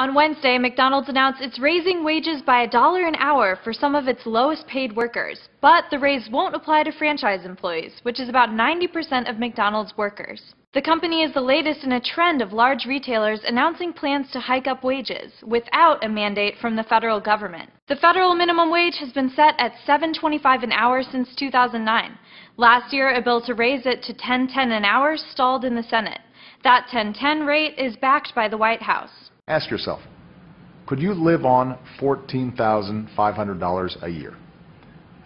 On Wednesday, McDonald's announced it's raising wages by $1 an hour for some of its lowest paid workers. But the raise won't apply to franchise employees, which is about 90% of McDonald's workers. The company is the latest in a trend of large retailers announcing plans to hike up wages without a mandate from the federal government. The federal minimum wage has been set at $7.25 an hour since 2009. Last year, a bill to raise it to $10.10 an hour stalled in the Senate. That $10.10 rate is backed by the White House. Ask yourself, could you live on $14,500 a year?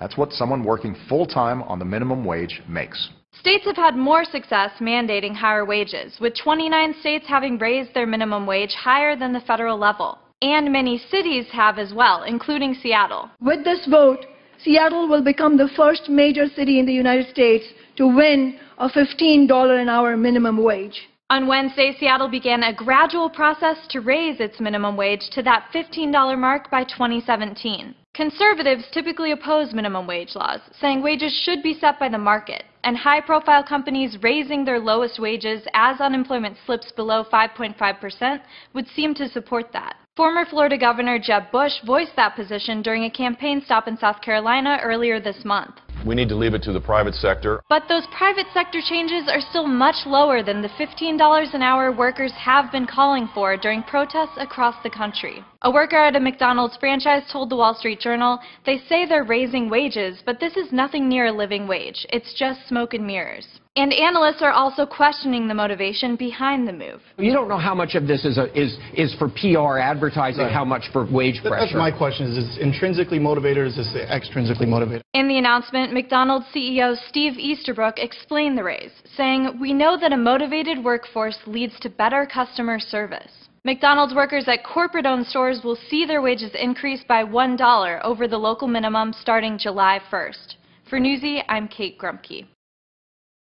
That's what someone working full-time on the minimum wage makes. States have had more success mandating higher wages, with 29 states having raised their minimum wage higher than the federal level. And many cities have as well, including Seattle. With this vote, Seattle will become the first major city in the United States to win a $15 an hour minimum wage. On Wednesday, Seattle began a gradual process to raise its minimum wage to that $15 mark by 2017. Conservatives typically oppose minimum wage laws, saying wages should be set by the market, and high-profile companies raising their lowest wages as unemployment slips below 5.5% would seem to support that. Former Florida Governor Jeb Bush voiced that position during a campaign stop in South Carolina earlier this month. We need to leave it to the private sector. But those private sector changes are still much lower than the $15 an hour workers have been calling for during protests across the country. A worker at a McDonald's franchise told the Wall Street Journal, "They say they're raising wages, but this is nothing near a living wage. It's just smoke and mirrors." And analysts are also questioning the motivation behind the move. You don't know how much of this is for PR advertising, how much for wage pressure. That's my question. Is this intrinsically motivated or is this extrinsically motivated? In the announcement, McDonald's CEO Steve Easterbrook explained the raise, saying, "We know that a motivated workforce leads to better customer service." McDonald's workers at corporate-owned stores will see their wages increase by $1 over the local minimum starting July 1st. For Newsy, I'm Kate Grumke.